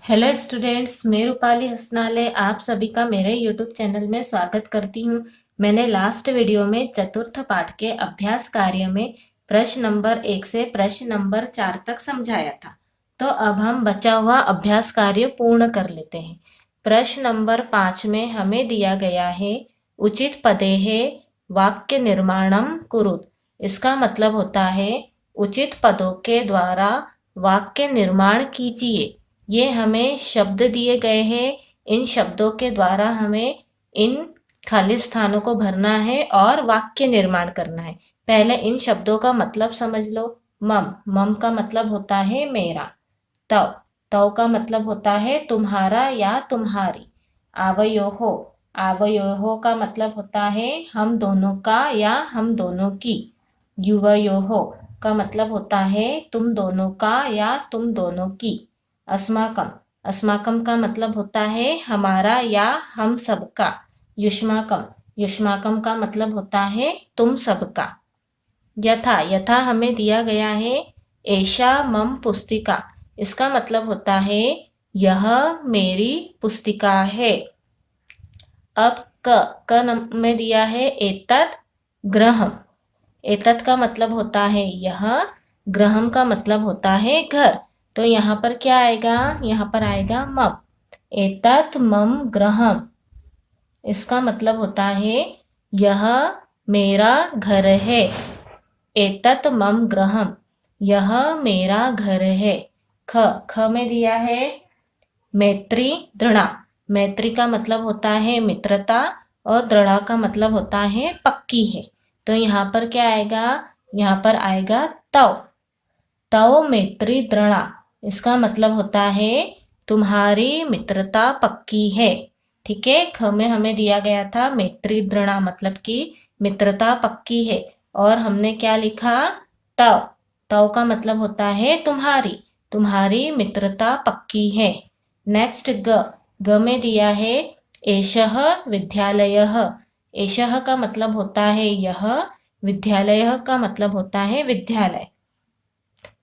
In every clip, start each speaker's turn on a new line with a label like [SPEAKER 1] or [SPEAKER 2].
[SPEAKER 1] Hello students, मैं रूपाली हसनाले आप सभी का मेरे यूट्यूब चैनल में स्वागत करती हूँ। मैंने लास्ट वीडियो में चतुर्थ पाठ के अभ्यास कार्य में प्रश्न नंबर 1 से प्रश्न नंबर 4 तक समझाया था। तो अब हम बचा हुआ अभ्यास कार्य पूर्ण कर लेते हैं। प्रश्न नंबर 5 में हमें दिया गया है उचित पदेः वाक्य निर्माणम कुरुत। इसका मतलब होता है उचित पदों के द्वारा वाक्य निर्माण कीजिए। ये हमें शब्द दिए गए हैं। इन शब्दों के द्वारा हमें इन खाली स्थानों को भरना है और वाक्य निर्माण करना है। पहले इन शब्दों का मतलब समझ लो। मम का मतलब होता है मेरा। तव तव का मतलब होता है तुम्हारा या तुम्हारी। आवयोहो आवयोहो का मतलब होता है हम दोनों का या हम दोनों की। युवयोहो का मतलब होता है तुम दोनों का या तुम दोनों की। अस्माकम अस्माकम का मतलब होता है हमारा या हम सबका। युष्माकम युष्माकम का मतलब होता है तुम सबका। यथा यथा हमें दिया गया है एषा मम पुस्तिका। इसका मतलब होता है यह मेरी पुस्तिका है। अब क में दिया है एतत् गृहम्। एतत् का मतलब होता है यह, गृहम् का मतलब होता है घर। तो यहाँ पर क्या आएगा? यहाँ पर आएगा मम। एतत् मम गृहम्। इसका मतलब होता है यह मेरा घर है। एतत् मम गृहम्, यह मेरा घर है। ख में दिया है मैत्री दृढ़ा। मैत्री का मतलब होता है मित्रता और दृढ़ा का मतलब होता है पक्की है। तो यहाँ पर क्या आएगा? यहाँ पर आएगा तव। तव मैत्री दृढ़ा। इसका मतलब होता है तुम्हारी मित्रता पक्की है। ठीक है। ख में हमें दिया गया था मैत्री दृढ़ा मतलब कि मित्रता पक्की है। और हमने क्या लिखा? तव। तव का मतलब होता है तुम्हारी। तुम्हारी मित्रता पक्की है। नेक्स्ट ग में दिया है एषः विद्यालयः। एषः का मतलब होता है यह, विद्यालय का मतलब होता है विद्यालय।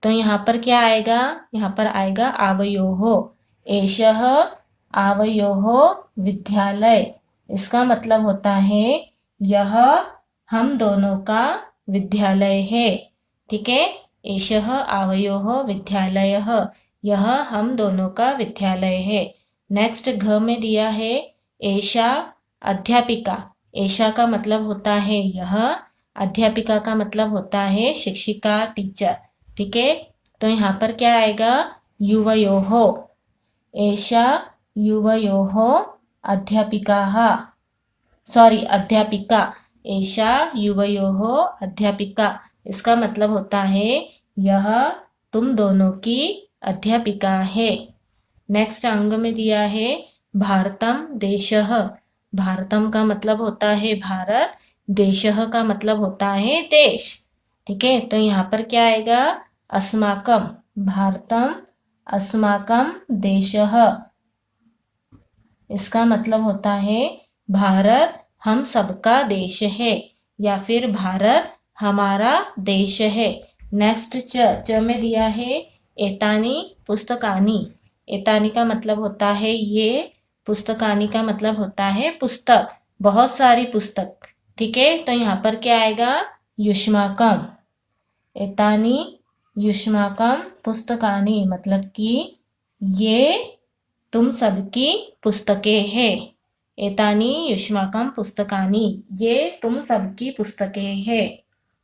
[SPEAKER 1] तो यहाँ पर क्या आएगा? यहाँ पर आएगा आवयोः। एषः आवयोः विद्यालय। इसका मतलब होता है यह हम दोनों का विद्यालय है। ठीक है। एषः आवयोः विद्यालयः, यह हम दोनों का विद्यालय है। नेक्स्ट घ में दिया है एषा अध्यापिका। एषा का मतलब होता है यह, अध्यापिका का मतलब होता है शिक्षिका, टीचर। ठीक है। तो यहाँ पर क्या आएगा? युवयोः। एषा युवयोः अध्यापिकाः, सॉरी अध्यापिका। एषा युवयोः अध्यापिका। इसका मतलब होता है यह तुम दोनों की अध्यापिका है। नेक्स्ट अंग में दिया है भारतम देशः। भारतम का मतलब होता है भारत, देशः का मतलब होता है देश। ठीक है। तो यहाँ पर क्या आएगा? अस्माकम भारतम अस्माकम देशः। इसका मतलब होता है भारत हम सबका देश है या फिर भारत हमारा देश है। नेक्स्ट च में दिया है एतानी पुस्तकानी। एतानी का मतलब होता है ये, पुस्तकानी का मतलब होता है पुस्तक, बहुत सारी पुस्तक। ठीक है। तो यहाँ पर क्या आएगा? युष्माकम। एतानी युष्माकम पुस्तकानी मतलब कि ये तुम सबकी पुस्तकें हैं। एतानी युष्माकम पुस्तकानी, ये तुम सबकी पुस्तकें हैं।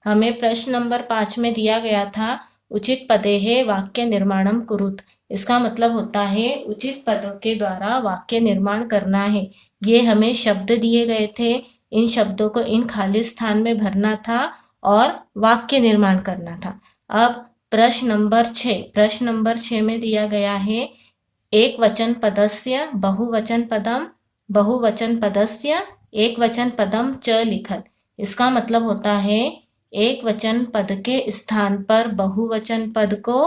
[SPEAKER 1] हमें प्रश्न नंबर 5 में दिया गया था उचित पदेः वाक्य निर्माणम कुरुत। इसका मतलब होता है उचित पदों के द्वारा वाक्य निर्माण करना है। ये हमें शब्द दिए गए थे। इन शब्दों को इन खाली स्थान में भरना था और वाक्य निर्माण करना था। अब प्रश्न नंबर 6 में दिया गया है एक वचन पदस्य बहुवचन पदम, बहुवचन पदस्य एक वचन पदम च लिखत। इसका मतलब होता है एक वचन पद के स्थान पर बहुवचन पद को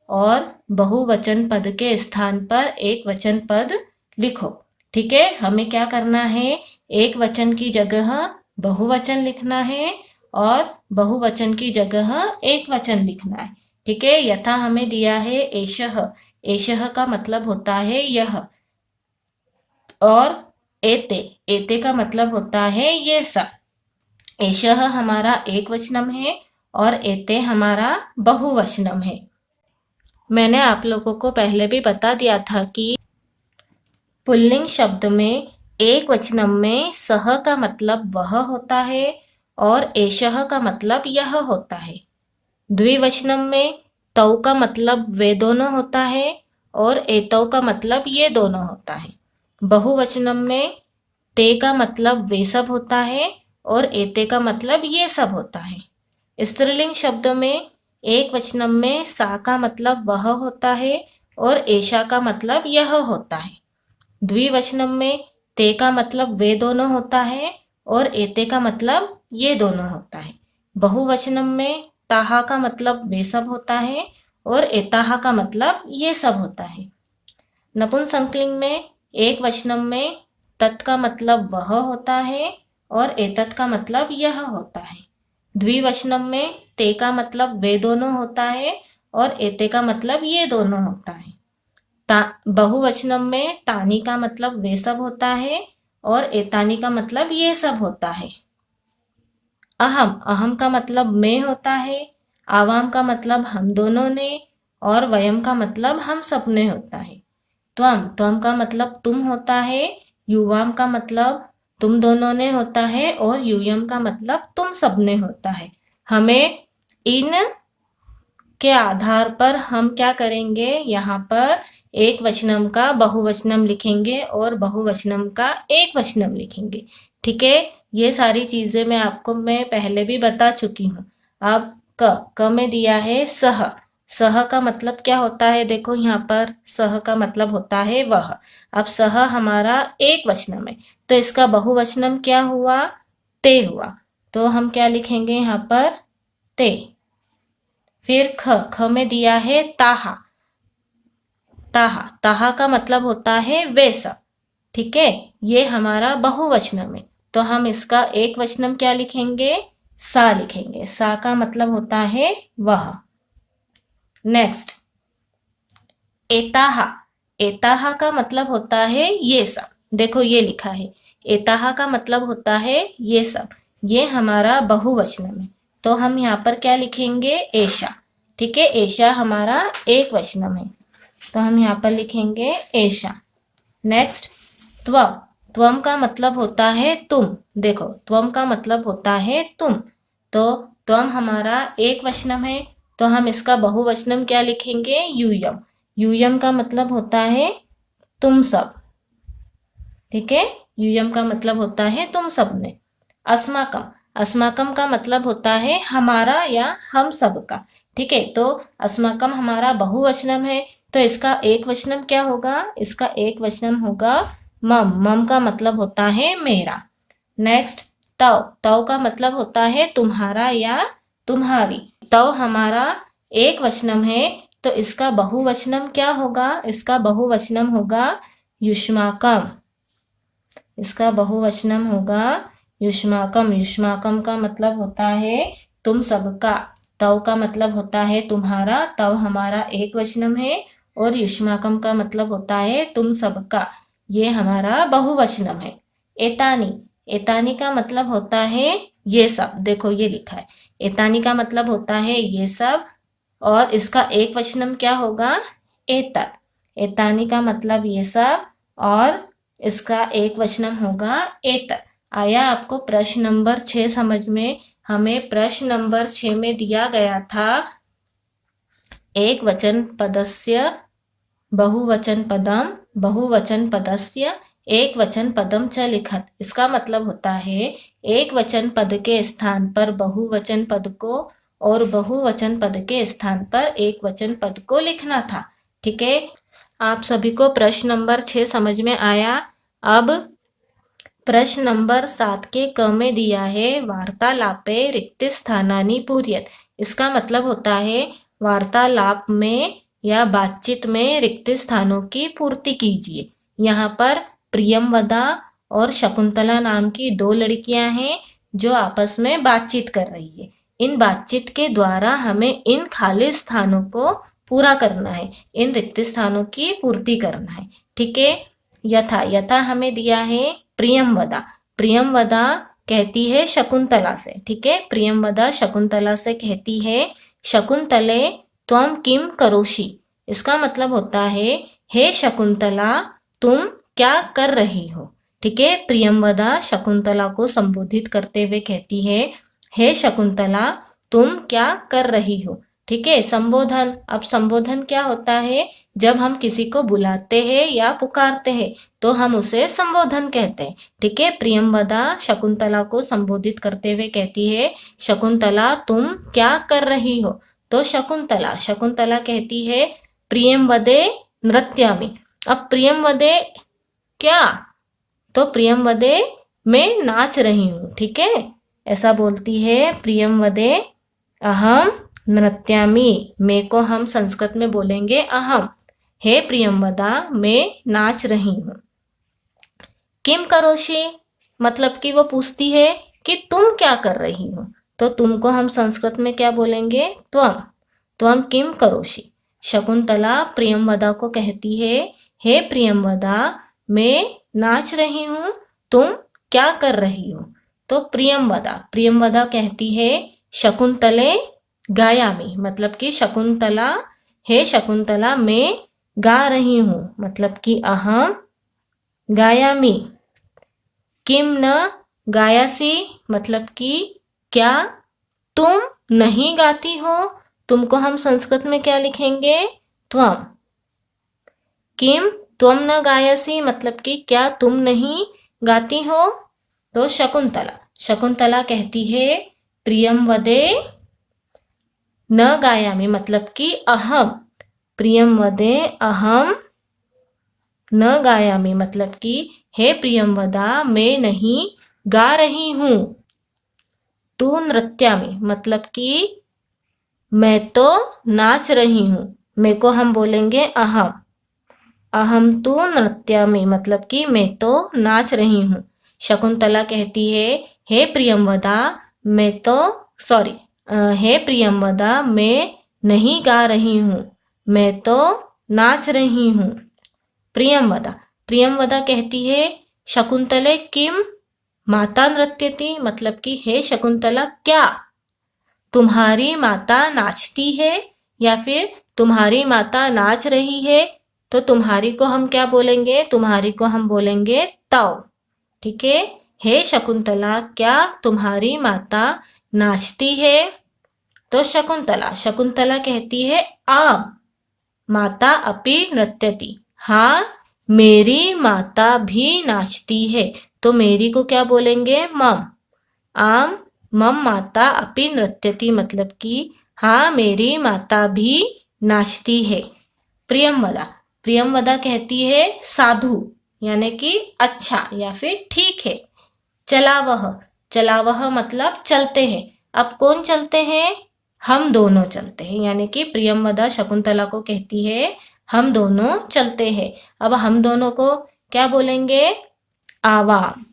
[SPEAKER 1] और बहुवचन पद के स्थान पर एक वचन पद लिखो। ठीक है। हमें क्या करना है? एक वचन की जगह बहुवचन लिखना है और बहुवचन की जगह एक वचन लिखना है। ठीक है। यथा हमें दिया है एषः। एषः का मतलब होता है यह, और एते, एते का मतलब होता है ये सब। एषः हमारा एक वचनम है और एते हमारा बहुवचनम है। मैंने आप लोगों को पहले भी बता दिया था कि पुल्लिंग शब्द में एक वचनम में सह का मतलब वह होता है और एषः का मतलब यह होता है। द्विवचनम में तौ का मतलब वे दोनों होता है और एतौ का मतलब ये दोनों होता है। बहुवचनम में ते का मतलब वे सब होता है और एते का मतलब ये सब होता है। स्त्रीलिंग शब्दों में एक वचनम में सा का मतलब वह होता है और एषा का मतलब यह होता है। द्विवचनम में ते का मतलब वे दोनों होता है और एते का मतलब ये दोनों होता है। बहुवचनम में ताहा का मतलब वे सब होता है और एताहा का मतलब ये सब होता है। नपुंसकलिंग में एक वचनम में तत् का मतलब वह होता है और एतत् का मतलब यह होता है। द्विवचनम में ते का मतलब वे दोनों होता है और एते का मतलब ये दोनों होता है। बहुवचनम में तानी का मतलब वे सब होता है और एतानी का मतलब ये सब होता है। अहम, अहम का मतलब मैं होता है, आवाम का मतलब हम दोनों ने और वयम का मतलब हम सबने होता है। त्वम, त्वम का मतलब तुम होता है, युवाम का मतलब तुम दोनों ने होता है और यूयम का मतलब तुम सबने होता है। हमें इन के आधार पर हम क्या करेंगे, यहाँ पर एक वचनम का बहुवचनम लिखेंगे और बहुवचनम का एक वचनम लिखेंगे। ठीक है, ये सारी चीजें मैं पहले भी बता चुकी हूँ। अब क में दिया है सह, सह का मतलब क्या होता है, देखो यहाँ पर सह का मतलब होता है वह। अब सह हमारा एक वचनम है तो इसका बहुवचनम क्या हुआ, ते हुआ, तो हम क्या लिखेंगे यहाँ पर, ते। फिर ख में दिया है ताहा, ताहा, ताहा का मतलब होता है वे सब। ठीक है, ये हमारा बहुवचनम है तो हम इसका एक वचनम क्या लिखेंगे, सा लिखेंगे। सा का मतलब होता है वह। नेक्स्ट एताहा, एताहा का मतलब होता है ये सब। देखो ये लिखा है, एताहा का मतलब होता है ये सब। ये हमारा बहुवचनम है तो हम यहाँ पर क्या लिखेंगे, एशा। ठीक है, एशा हमारा एक वचनम है तो हम यहाँ पर लिखेंगे एशा। नेक्स्ट त्वम, त्वम का मतलब होता है तुम। देखो त्वम का मतलब होता है तुम, तो त्वम हमारा एक वचनम है तो हम इसका बहुवचनम क्या लिखेंगे, यूयम। यूयम का मतलब होता है तुम सब। ठीक है, यूयम का मतलब होता है तुम सब ने। अस्माकम, अस्माकम का मतलब होता है हमारा या हम सब का। ठीक है, तो अस्माकम हमारा बहुवचनम है तो इसका एक वचनम क्या होगा, इसका एक वचनम होगा मम। मम का मतलब होता है मेरा। नेक्स्ट तव, तव का मतलब होता है तुम्हारा या तुम्हारी। तव हमारा एक वचनम है तो इसका बहुवचनम क्या होगा, इसका बहुवचनम होगा युष्माकम। इसका बहुवचनम होगा युष्माकम। युष्माकम का मतलब होता है तुम सबका। तव का मतलब होता है तुम्हारा, तव हमारा एक वचनम है और युष्माकम का मतलब होता है तुम सबका, ये हमारा बहुवचनम है। एतानी, एतानी का मतलब होता है ये सब। देखो ये लिखा है, एतानी का मतलब होता है ये सब और इसका एक वचनम क्या होगा, एतत्। एतानी का मतलब ये सब और इसका एक वचनम होगा एतत्। आया आपको प्रश्न नंबर 6 समझ में। हमें प्रश्न नंबर 6 में दिया गया था एक वचन पदस्य बहुवचन पदम, बहुवचन पदस्य एक वचन पदम च लिखत। इसका मतलब होता है एक वचन पद के स्थान पर बहुवचन पद को और बहुवचन पद के स्थान पर एक वचन पद को लिखना था। ठीक है, आप सभी को प्रश्न नंबर 6 समझ में आया। अब प्रश्न नंबर 7 के क में दिया है वार्तालापे रिक्त स्थानानि पूर्यत। इसका मतलब होता है वार्तालाप में या बातचीत में रिक्त स्थानों की पूर्ति कीजिए। यहाँ पर प्रियमवदा और शकुंतला नाम की दो लड़कियां हैं जो आपस में बातचीत कर रही है। इन बातचीत के द्वारा हमें इन खाली स्थानों को पूरा करना है, इन रिक्त स्थानों की पूर्ति करना है। ठीक है। यथा, यथा हमें दिया है प्रियंवदा। प्रियंवदा कहती है शकुंतला से। ठीक है, प्रियंवदा शकुंतला से कहती है शकुंतले त्वं किम करोषि। इसका मतलब होता है हे शकुंतला तुम क्या कर रही हो। ठीक है, प्रियंवदा शकुंतला को संबोधित करते हुए कहती है हे शकुंतला तुम क्या कर रही हो। ठीक है, संबोधन। अब संबोधन क्या होता है, जब हम किसी को बुलाते हैं या पुकारते हैं तो हम उसे संबोधन कहते हैं। ठीक है, प्रियंवदा शकुंतला को संबोधित करते हुए कहती है शकुंतला तुम क्या कर रही हो। तो शकुंतला, शकुंतला कहती है प्रियंवदे नृत्यामि। अब प्रियंवदे क्या, तो प्रियंवदे मैं नाच रही हूँ। ठीक है, ऐसा बोलती है प्रियंवदे अहम नृत्यामि। मैं को हम संस्कृत में बोलेंगे अहम। हे प्रियंवदा मैं नाच रही हूँ। किम करोषि मतलब कि वो पूछती है कि तुम क्या कर रही हो, तो तुमको हम संस्कृत में क्या बोलेंगे त्वम। त्वम किम करोषि। शकुंतला प्रियंवदा को कहती है हे प्रियंवदा मैं नाच रही हूँ, तुम क्या कर रही हो। तो प्रियंवदा, प्रियंवदा कहती है शकुंतले गायामि मतलब कि शकुंतला, हे शकुंतला मैं गा रही हूँ मतलब कि अहम गायामि। किम न गायासी मतलब कि क्या तुम नहीं गाती हो। तुमको हम संस्कृत में क्या लिखेंगे त्वम। किम त्वम न गायसी मतलब कि क्या तुम नहीं गाती हो। तो शकुंतला, शकुंतला कहती है प्रियंवदे न गायामि मतलब कि अहम। प्रियंवदे अहम न गायामि मतलब कि हे प्रियंवदा मैं नहीं गा रही हूँ। तू नृत्यामि मतलब कि मैं तो नाच रही हूँ। मैं को हम बोलेंगे अहम। अहम तु नृत्यामि मतलब कि मैं तो नाच रही हूँ। शकुंतला कहती है हे प्रियंवदा मैं तो हे प्रियंवदा मैं नहीं गा रही हूँ, मैं तो नाच रही हूँ। प्रियंवदा, प्रियंवदा कहती है शकुंतले किम माता नृत्यति मतलब कि हे शकुंतला क्या तुम्हारी माता नाचती है या फिर तुम्हारी माता नाच रही है। तो तुम्हारी को हम क्या बोलेंगे, तुम्हारी को हम बोलेंगे तव। ठीक है, हे शकुंतला क्या तुम्हारी माता नाचती है। तो शकुंतला, शकुंतला कहती है आम माता अपि नृत्यति। हाँ मेरी माता भी नाचती है। तो मेरी को क्या बोलेंगे मम। आम मम माता अपि नृत्यति मतलब कि हाँ मेरी माता भी नाचती है। प्रियंवदा, प्रियंवदा कहती है साधु यानी कि अच्छा या फिर ठीक है। चलावह, चलावह मतलब चलते हैं। अब कौन चलते हैं, हम दोनों चलते हैं यानी कि प्रियंवदा शकुंतला को कहती है हम दोनों चलते हैं। अब हम दोनों को क्या बोलेंगे आवाम।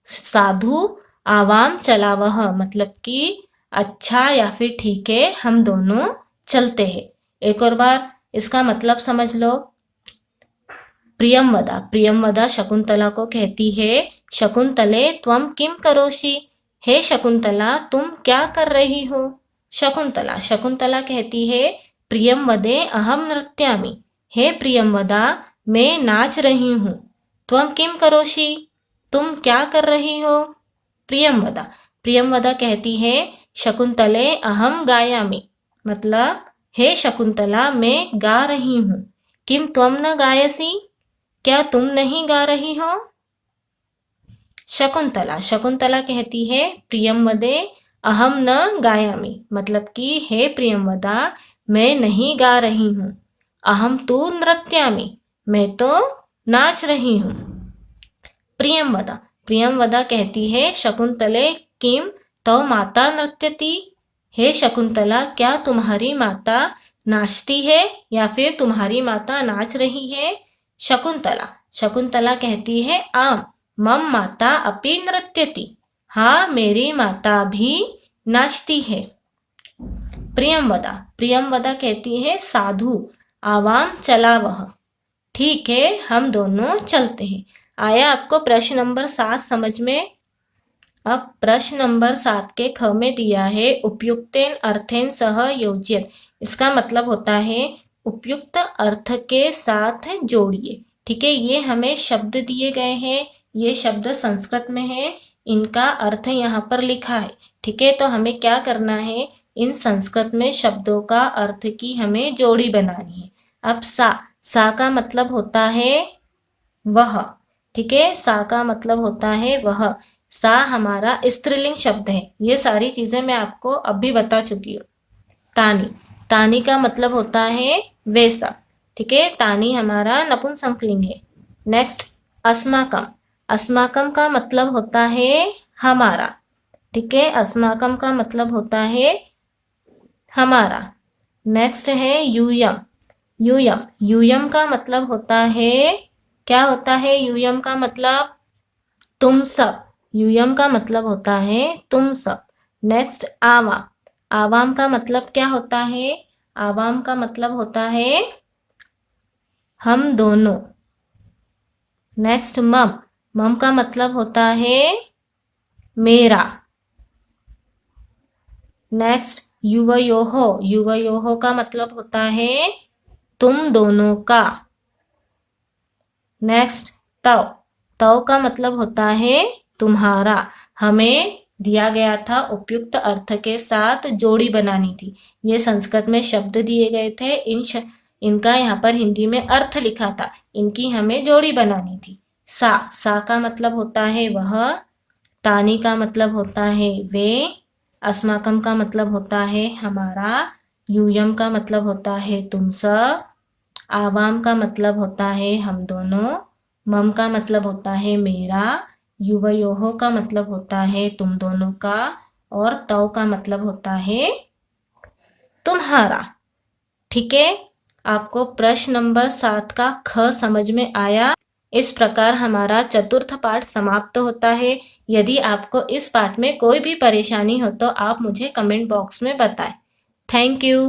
[SPEAKER 1] साधु आवाम चलावह मतलब कि अच्छा या फिर ठीक है हम दोनों चलते हैं। एक और बार इसका मतलब समझ लो। प्रियंवदा, प्रियंवदा शकुंतला को कहती है शकुंतले त्वम किम करोषि। हे शकुंतला तुम क्या कर रही हो। शकुंतला, शकुंतला कहती है प्रियंवदे अहम नृत्यामि। हे प्रियंवदा मैं नाच रही हूँ। त्वम किम करोषि तुम क्या कर रही हो। प्रियंवदा, प्रियंवदा कहती है शकुंतले अहम गायामि मतलब हे शकुंतला मैं गा रही हूँ। किम त्वम न गायसी क्या तुम नहीं गा रही हो। शकुंतला, शकुंतला कहती है प्रियंवदे अहम न गायामि मतलब कि हे प्रियंवदा मैं नहीं गा रही हूँ। अहम तु नृत्यामि मैं तो नाच रही हूँ। प्रियंवदा, प्रियंवदा कहती है शकुंतले किम तव माता नृत्यति। हे शकुंतला क्या तुम्हारी माता नाचती है या फिर तुम्हारी माता नाच रही है। शकुंतला, शकुंतला कहती है आम मम माता अपि नृत्यति। हाँ मेरी माता भी नाचती है। प्रियमवदा, प्रियमवदा कहती है साधु, आवाम चला वह। ठीक है, हम दोनों चलते हैं। आया आपको प्रश्न नंबर 7 समझ में? अब प्रश्न नंबर 7 के ख में दिया है उपयुक्तेन अर्थेन सह योज्यत। इसका मतलब होता है उपयुक्त अर्थ के साथ जोड़िए। ठीक है, ये हमें शब्द दिए गए हैं, ये शब्द संस्कृत में है, इनका अर्थ यहाँ पर लिखा है। ठीक है, तो हमें क्या करना है, इन संस्कृत में शब्दों का अर्थ की हमें जोड़ी बनानी है। अब सा का मतलब होता है वह। ठीक है, सा का मतलब होता है वह। सा हमारा स्त्रीलिंग शब्द है। ये सारी चीजें मैं आपको अभी बता चुकी हूँ। तानी, तानी का मतलब होता है वैसा। ठीक है, तानी हमारा नपुंसकलिंग है। नेक्स्ट अस्माकम, अस्माकम का मतलब होता है हमारा। ठीक है, अस्माकम का मतलब होता है हमारा। नेक्स्ट है यूयम, यूयम, यूयम का मतलब होता है, क्या होता है यूयम का मतलब? तुम सब। यूयम का मतलब होता है तुम सब। नेक्स्ट आवाम, आवाम का मतलब क्या होता है? आवाम का मतलब होता है हम दोनों। नेक्स्ट मम, मम का मतलब होता है मेरा। नेक्स्ट युवयोहो, युवयोहो का मतलब होता है तुम दोनों का। नेक्स्ट तव, तव का मतलब होता है तुम्हारा। हमें दिया गया था उपयुक्त अर्थ के साथ जोड़ी बनानी थी। ये संस्कृत में शब्द दिए गए थे, इनका यहाँ पर हिंदी में अर्थ लिखा था, इनकी हमें जोड़ी बनानी थी। सा का मतलब होता है वह, तानी का मतलब होता है वे, अस्माकम का मतलब होता है हमारा, यूयम का मतलब होता है तुम सब, आवाम का मतलब होता है हम दोनों, मम का मतलब होता है मेरा, युवयोहो का मतलब होता है तुम दोनों का, और तव का मतलब होता है तुम्हारा। ठीक है, आपको प्रश्न नंबर 7 का ख समझ में आया? इस प्रकार हमारा चतुर्थ पाठ समाप्त होता है। यदि आपको इस पाठ में कोई भी परेशानी हो तो आप मुझे कमेंट बॉक्स में बताएं। Thank you.